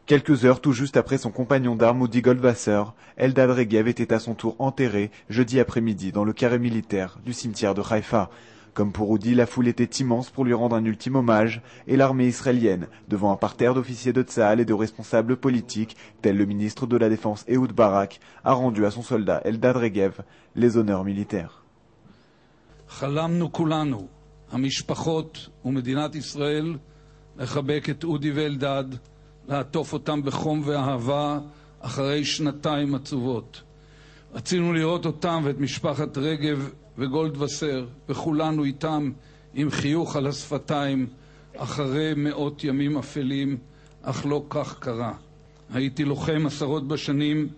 Quelques heures tout juste après son compagnon d'armes Udi Goldwasser, Eldad Regev était à son tour enterré jeudi après-midi dans le carré militaire du cimetière de Haïfa. Comme pour Udi, la foule était immense pour lui rendre un ultime hommage et l'armée israélienne, devant un parterre d'officiers de Tsahal et de responsables politiques, tel le ministre de la Défense Ehud Barak, a rendu à son soldat Eldad Regev les honneurs militaires. חלמנו כולנו, המשפחות ומדינת ישראל, לחבק את אודי ואלדד, לעטוף אותם בחום ואהבה אחרי שנתיים עצובות. רצינו לראות אותם ואת משפחת רגב וגולדווסר, וכולנו איתם עם חיוך על השפתיים, אחרי מאות ימים אפלים, אך לא כך קרה. הייתי לוחם עשרות בשנים,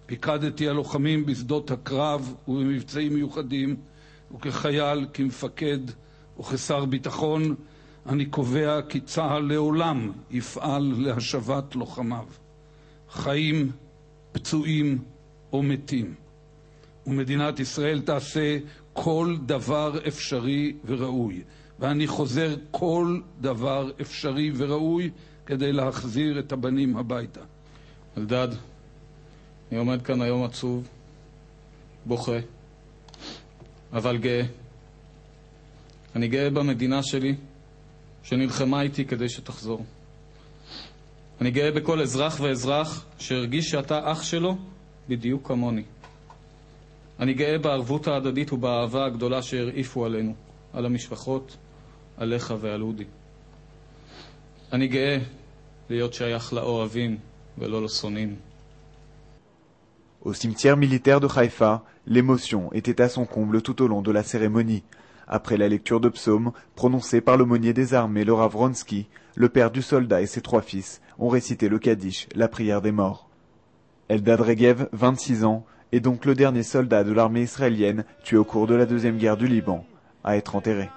פיקדתי על לוחמים בשדות הקרב ובמבצעים מיוחדים, וכחייל, כמפקד וכשר ביטחון, אני קובע כי צה"ל לעולם יפעל להשבת לוחמיו. חיים, פצועים או מתים. ומדינת ישראל תעשה כל דבר אפשרי וראוי. ואני חוזר, כל דבר אפשרי וראוי כדי להחזיר את הבנים הביתה. אלדד, אני עומד כאן היום עצוב, בוכה, אבל גאה. אני גאה במדינה שלי, שנלחמה איתי כדי שתחזור. אני גאה בכל אזרח ואזרח שהרגיש שאתה אח שלו בדיוק כמוני. אני גאה בערבות ההדדית ובאהבה הגדולה שהרעיפו עלינו, על המשפחות, עליך ועל אודי. אני גאה להיות שייך לאוהבים ולא לשונאים. Au cimetière militaire de Haïfa, l'émotion était à son comble tout au long de la cérémonie. Après la lecture de psaumes prononcés par l'aumônier des armées, le Rav Ronsky, le père du soldat et ses 3 fils ont récité le Kaddish, la prière des morts. Eldad Regev, 26 ans, est donc le dernier soldat de l'armée israélienne tué au cours de la Deuxième Guerre du Liban à être enterré.